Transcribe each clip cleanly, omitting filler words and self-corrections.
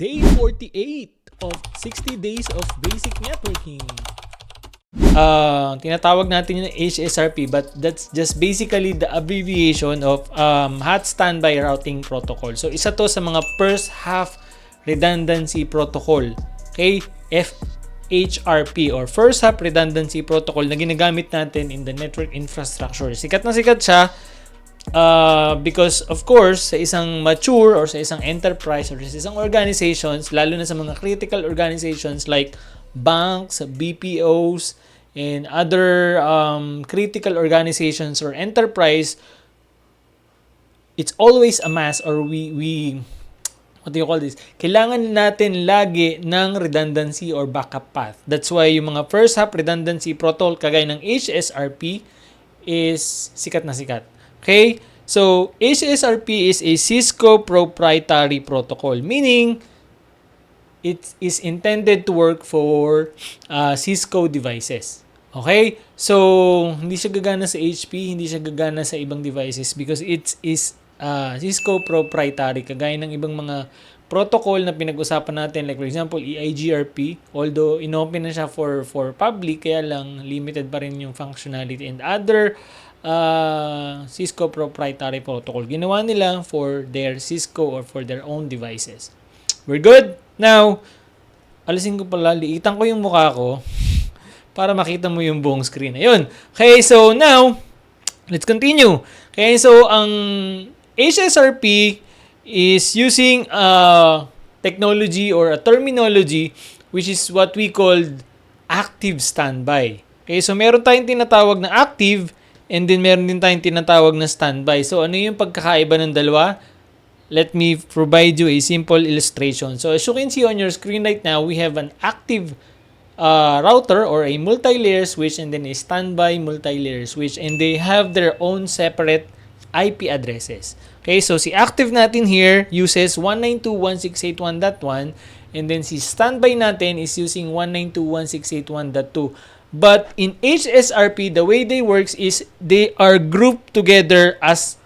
Day 48 of 60 days of basic networking. Tinatawag natin yung HSRP, but that's just basically the abbreviation of Hot Standby Routing Protocol. So isa to sa mga first half redundancy protocol. Okay? FHRP or first half redundancy protocol na ginagamit natin in the network infrastructure. Sikat na sikat siya because of course sa isang mature or sa isang enterprise or sa isang organizations, lalo na sa mga critical organizations like banks, BPOs, and other critical organizations or enterprise, it's always a must, or we what do you call this? Kailangan natin lagi ng redundancy or backup path. That's why yung mga first half redundancy protocol kagaya ng HSRP is sikat na sikat. Okay? So, HSRP is a Cisco proprietary protocol, meaning it is intended to work for Cisco devices. Okay? So, hindi siya gagana sa HP, hindi siya gagana sa ibang devices because it is Cisco proprietary, kagaya ng ibang mga protocol na pinag-usapan natin, like for example, EIGRP, although inopen na siya for public, kaya lang limited pa rin yung functionality, and other Cisco proprietary protocol. Ginawa nila for their Cisco or for their own devices. We're good? Now, alisin ko pala, liitan ko yung mukha ko para makita mo yung buong screen. Ayun. Okay, so now, let's continue. Okay, so ang HSRP is using a technology or a terminology which is what we called active standby. Okay, so meron tayong tinatawag na active and then meron din tayong tinatawag na standby. So ano yung pagkakaiba ng dalawa? Let me provide you a simple illustration. So as you can see on your screen right now, we have an active router or a multi-layer switch and then a standby multi-layer switch, and they have their own separate IP addresses. Okay, so si active natin here uses 192.168.1.1 and then si standby natin is using 192.168.1.2. But in HSRP, the way they works is they are grouped together as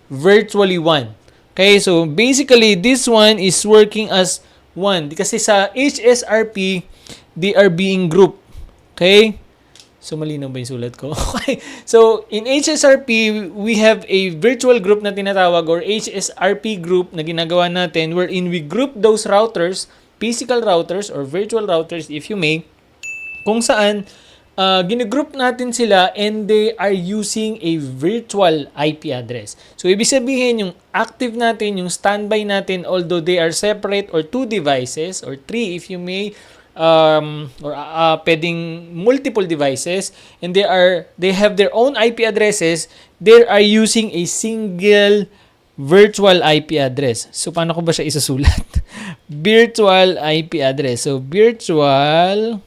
virtually one. Okay, so basically this one is working as one kasi sa HSRP they are being grouped. Okay? So malinaw ba yung sulat ko? Okay. So in HSRP, we have a virtual group na tinatawag or HSRP group na ginagawa natin wherein we group those routers, physical routers or virtual routers if you may, kung saan ginagroup natin sila and they are using a virtual IP address. So, ibig sabihin, yung active natin, yung standby natin, although they are separate or two devices or three if you may, or pwedeng multiple devices, and they have their own IP addresses, they are using a single virtual IP address. So, paano ko ba siya isasulat? Virtual IP address. So, virtual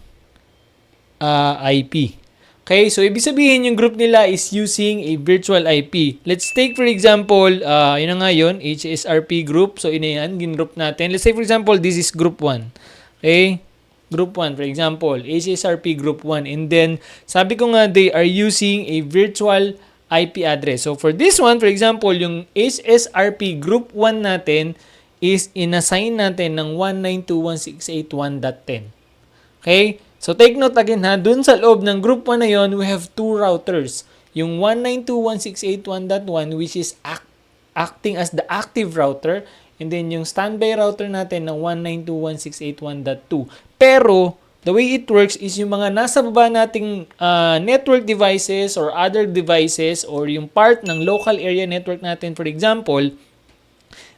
IP. Okay, so ibig sabihin yung group nila is using a virtual IP. Let's take for example, yun na nga yun, HSRP group. So ina yan, gin-group natin. Let's say for example, this is group 1. Okay? Group 1, for example, HSRP group 1. And then, sabi ko nga, they are using a virtual IP address. So for this one, for example, yung HSRP group 1 natin is inassign natin ng 192.168.1.10. Okay? So, take note again ha, dun sa loob ng group 1 na yon, we have two routers. Yung 192.168.1.1 which is acting as the active router, and then yung standby router natin ng 192.168.1.2. Pero, the way it works is yung mga nasa baba nating network devices or other devices or yung part ng local area network natin, for example,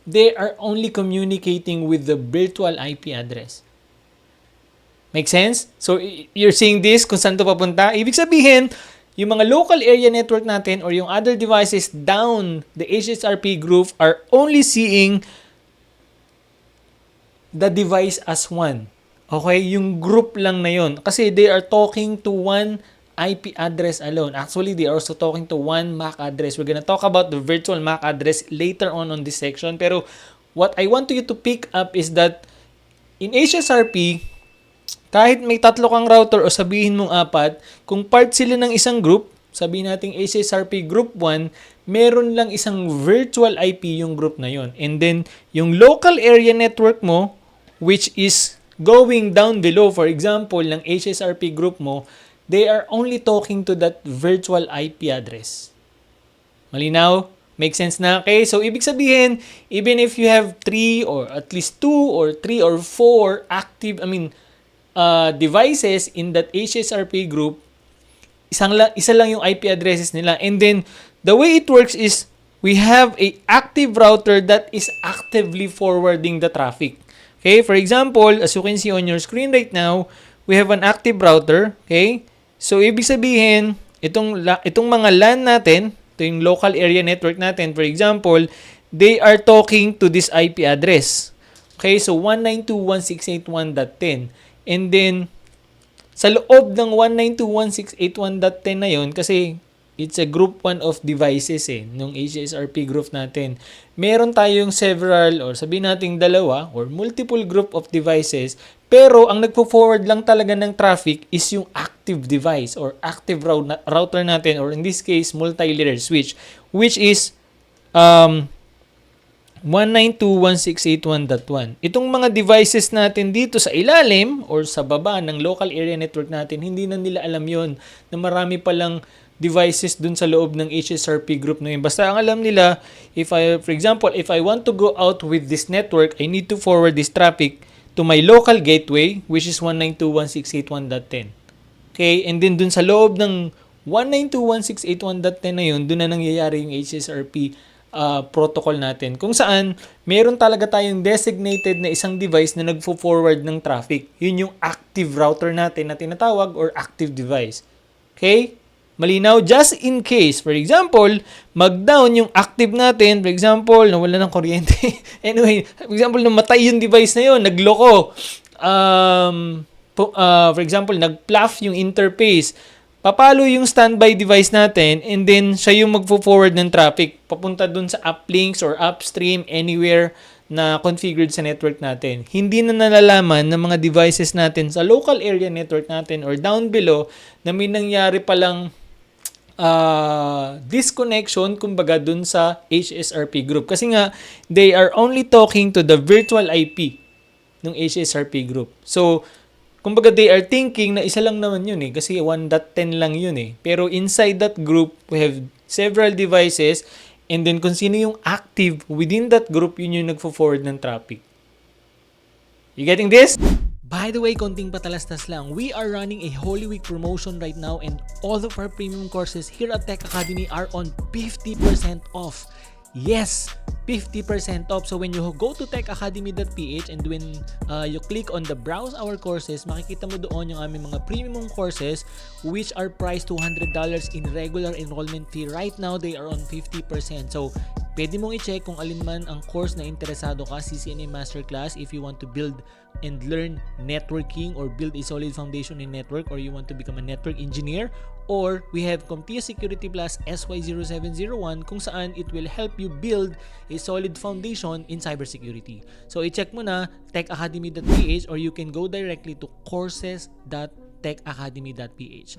they are only communicating with the virtual IP address. Make sense? So, you're seeing this kung saan ito papunta. Ibig sabihin, yung mga local area network natin or yung other devices down the HSRP group are only seeing the device as one. Okay? Yung group lang na yun. Kasi they are talking to one IP address alone. Actually, they are also talking to one MAC address. We're gonna talk about the virtual MAC address later on this section. Pero, what I want you to pick up is that in HSRP, kahit may tatlo kang router o sabihin mong apat, kung part sila ng isang group, sabihin natin HSRP Group 1, meron lang isang virtual IP yung group na yon. And then, yung local area network mo, which is going down below, for example, ng HSRP group mo, they are only talking to that virtual IP address. Malinaw? Make sense na? Okay, so ibig sabihin, even if you have 3 or at least 2 or 3 or 4 active, devices in that HSRP group, isa lang yung IP addresses nila. And then, the way it works is, we have a active router that is actively forwarding the traffic. Okay, for example, as you can see on your screen right now, we have an active router. Okay, so ibig sabihin, itong mga LAN natin, ito yung local area network natin, for example, they are talking to this IP address. Okay, so 192.168.1.10. And then, sa loob ng 192.168.1.10 na yun, kasi it's a group 1 of devices nung HSRP group natin. Meron tayong several, or sabihin natin dalawa, or multiple group of devices, pero ang nagpo-forward lang talaga ng traffic is yung active device or active router natin, or in this case, multi-layer switch, which is 192.168.1.1. Itong mga devices natin dito sa ilalim or sa baba ng local area network natin, hindi na nila alam yon na marami palang devices dun sa loob ng HSRP group na yun. Basta ang alam nila, for example, if I want to go out with this network, I need to forward this traffic to my local gateway, which is 192.168.1.10. Okay, and then dun sa loob ng 192.168.1.10 na yun, dun na nangyayari yung HSRP protocol natin. Kung saan, meron talaga tayong designated na isang device na nagfo-forward ng traffic. Yun yung active router natin na tinatawag or active device. Okay? Malinaw, just in case, for example, mag-down yung active natin, for example, nawala ng kuryente. Anyway, for example, namatay yung device na yun, nagloko. For example, nag-pluff yung interface. Papalo yung standby device natin, and then siya yung magfo-forward ng traffic papunta dun sa uplinks or upstream anywhere na configured sa network natin. Hindi na nalalaman ng mga devices natin sa local area network natin or down below na may nangyari palang disconnection kumbaga dun sa HSRP group. Kasi nga, they are only talking to the virtual IP ng HSRP group. So, kumbaga they are thinking na isa lang naman yun kasi 1.10 lang yun Pero inside that group, we have several devices, and then kung sino yung active within that group, yun yung nagfo-forward ng traffic. You getting this? By the way, konting patalastas lang, we are running a Holy Week promotion right now, and all of our premium courses here at Tech Academy are on 50% off. Yes, 50% off. So when you go to techacademy.ph and when you click on the browse our courses, makikita mo doon yung aming mga premium courses which are priced $200 in regular enrollment fee. Right now, they are on 50%. So pwede mong i-check kung alin man ang course na interesado ka, CCNA Masterclass, if you want to build and learn networking or build a solid foundation in network, or you want to become a network engineer, or we have CompTIA Security Plus SY0701 kung saan it will help you build a solid foundation in cybersecurity. So i-check mo na techacademy.ph, or you can go directly to courses.techacademy.ph.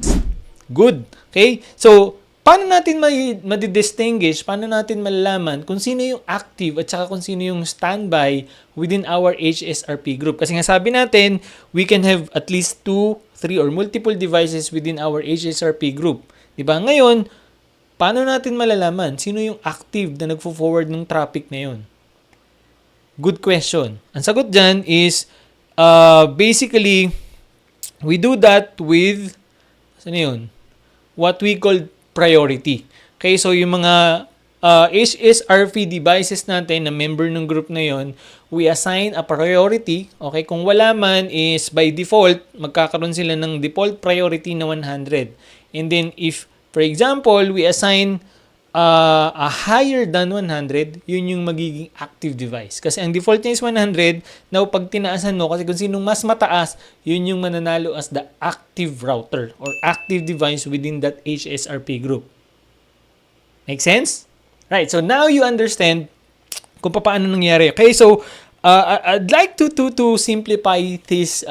Good. Okay? So paano natin ma-distinguish, paano natin malalaman kung sino yung active at saka kung sino yung standby within our HSRP group? Kasi nga sabi natin, we can have at least 2, 3, or multiple devices within our HSRP group. Diba? Ngayon, paano natin malalaman sino yung active na nagfo-forward ng traffic na yun? Good question. Ang sagot dyan is, basically, we do that with, saan yun? What we call priority. Okay, so yung mga HSRP devices natin na member ng group na yon, we assign a priority. Okay, kung wala man is by default, magkakaroon sila ng default priority na 100. And then if, for example, we assign a higher than 100, yun yung magiging active device. Kasi ang default niya is 100, now pag tinaasan mo, kasi kung sinong mas mataas, yun yung mananalo as the active router or active device within that HSRP group. Make sense? Right, so now you understand kung paano nangyari. Okay, so I'd like to simplify this,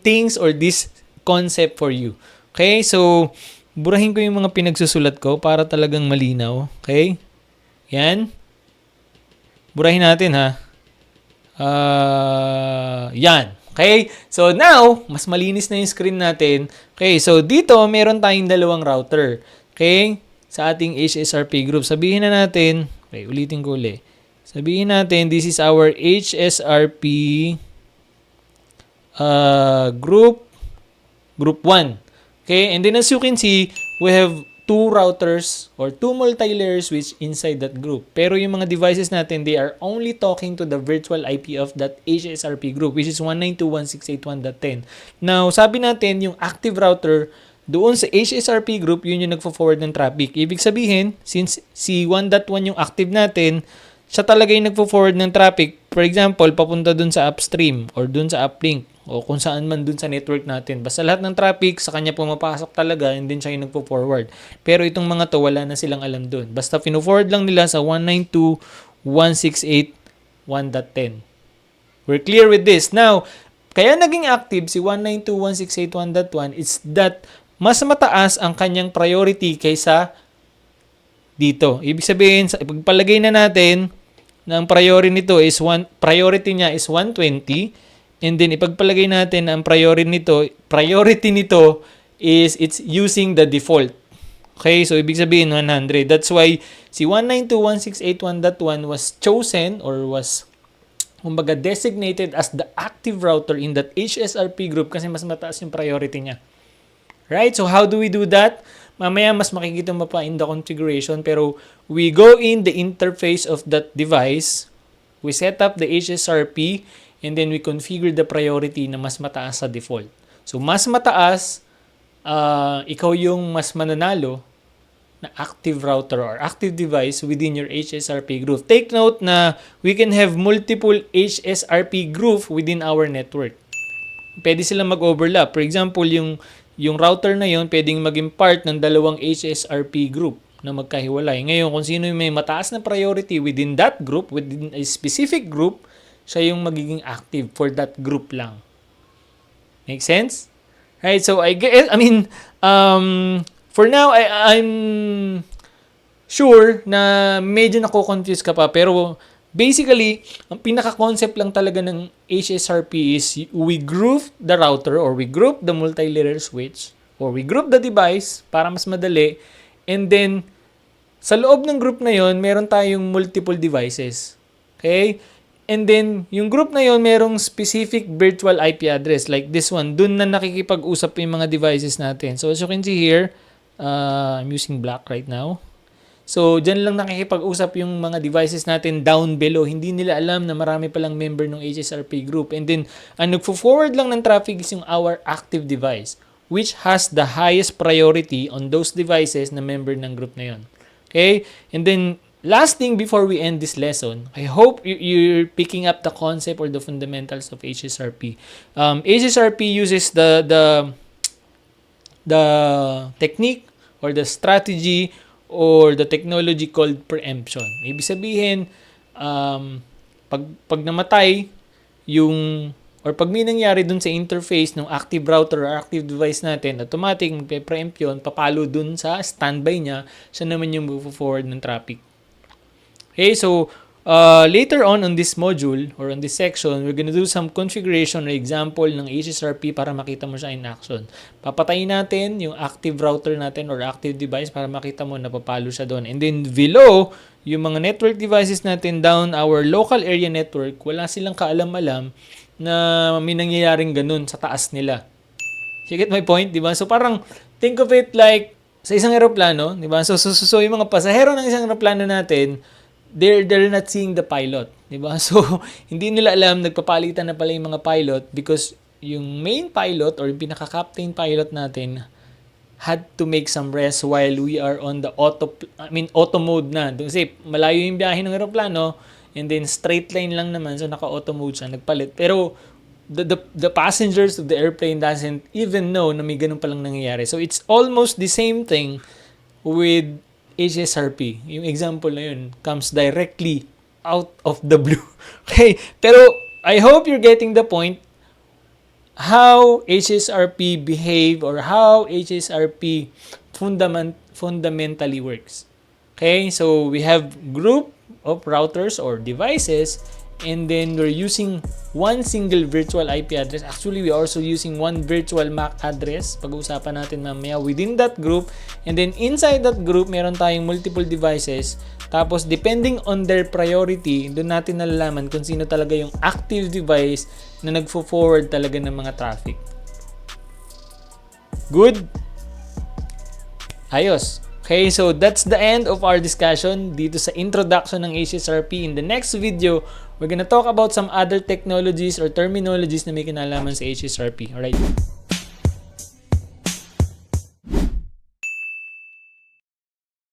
things or this concept for you. Okay, so burahin ko yung mga pinagsusulat ko para talagang malinaw. Okay? Yan. Burahin natin ha. Yan. Okay? So now, mas malinis na yung screen natin. Okay, so dito meron tayong dalawang router. Okay? Sa ating HSRP group. Sabihin na natin, okay, ulitin ko ulit. Sabihin natin, this is our HSRP group 1. Okay? And then as you can see, we have two routers or two multi-layer switch inside that group. Pero yung mga devices natin, they are only talking to the virtual IP of that HSRP group, which is 192.168.1.10. Now, sabi natin, yung active router doon sa HSRP group, yun yung nagfo-forward ng traffic. Ibig sabihin, since si 1.1 yung active natin, siya talaga yung nagfo-forward ng traffic. For example, papunta dun sa upstream or dun sa uplink o kung saan man dun sa network natin. Basta lahat ng traffic sa kanya pumapasok talaga and then siya yung nagpo-forward. Pero itong mga to, wala na silang alam dun. Basta pino-forward lang nila sa 192.168.1.10. We're clear with this. Now, kaya naging active si 192.168.1.1 is that mas mataas ang kanyang priority kaysa dito. Ibig sabihin, pagpalagay na natin na ang priority niya is 120. And then ipagpalagay natin ang priority nito is it's using the default. Okay, so ibig sabihin 100. That's why si 192.168.1.1 was chosen or was kumbaga designated as the active router in that HSRP group kasi mas mataas yung priority niya. Right? So how do we do that? Mamaya mas makikita mo pa in the configuration, pero we go in the interface of that device, we set up the HSRP, and then we configure the priority na mas mataas sa default. So, mas mataas, ikaw yung mas mananalo na active router or active device within your HSRP group. Take note na we can have multiple HSRP group within our network. Pwede silang mag-overlap. For example, yung router na yon pwedeng maging part ng dalawang HSRP group na magkahiwalay. Ngayon, kung sino yung may mataas na priority within that group, within a specific group, siya yung magiging active for that group lang. Make sense? Right? So, for now, I'm sure na medyo nako-confuse ka pa. Pero, basically, ang pinaka-concept lang talaga ng HSRP is we group the router or we group the multi-layer switch or we group the device para mas madali. And then, sa loob ng group na yon meron tayong multiple devices. Okay? And then, yung group na yon merong specific virtual IP address like this one. Dun na nakikipag-usap yung mga devices natin. So, as you can see here, I'm using black right now. So, dyan lang nakikipag-usap yung mga devices natin down below. Hindi nila alam na marami palang member ng HSRP group. And then, ang nagfo-forward lang ng traffic is yung our active device, which has the highest priority on those devices na member ng group na yon. Okay? And then, last thing before we end this lesson, I hope you're picking up the concept or the fundamentals of HSRP. HSRP uses the technique or the strategy or the technology called preemption. Ibig sabihin, pag namatay yung or pag may nangyari dun sa interface ng active router or active device natin, automatic magpe-preempt yun, papalo dun sa standby niya, siya naman yung move-forward ng traffic. Okay, so later on this module or on this section, we're gonna do some configuration or example ng HSRP para makita mo siya in action. Papatayin natin yung active router natin or active device para makita mo na papalo siya doon. And then below, yung mga network devices natin down our local area network, wala silang kaalam-alam na may nangyayaring ganun sa taas nila. You get my point, di ba? So parang think of it like sa isang eroplano, di ba? So yung mga pasahero ng isang eroplano natin, they're not seeing the pilot, di ba? So hindi nila alam, nagpapalitan na pala yung mga pilot because yung main pilot or yung pinaka-captain pilot natin had to make some rest while we are on the auto mode na. Kasi malayo yung biyahe ng eroplano and then straight line lang naman, so naka-auto mode siya, nagpalit. Pero the passengers of the airplane doesn't even know na may ganun palang nangyayari. So it's almost the same thing with HSRP. Yung example na yun comes directly out of the blue. Okay? Pero I hope you're getting the point how HSRP behave or how HSRP fundamentally works. Okay? So we have group of routers or devices and then we're using one single virtual IP address. Actually, we are also using one virtual MAC address. Pag-uusapan natin mamaya within that group. And then inside that group, meron tayong multiple devices. Tapos, depending on their priority, doon natin nalalaman kung sino talaga yung active device na nagfo-forward talaga ng mga traffic. Good? Ayos. Okay, so that's the end of our discussion dito sa introduction ng HSRP. In the next video, we're gonna talk about some other technologies or terminologies na may kinalaman sa HSRP. Alright?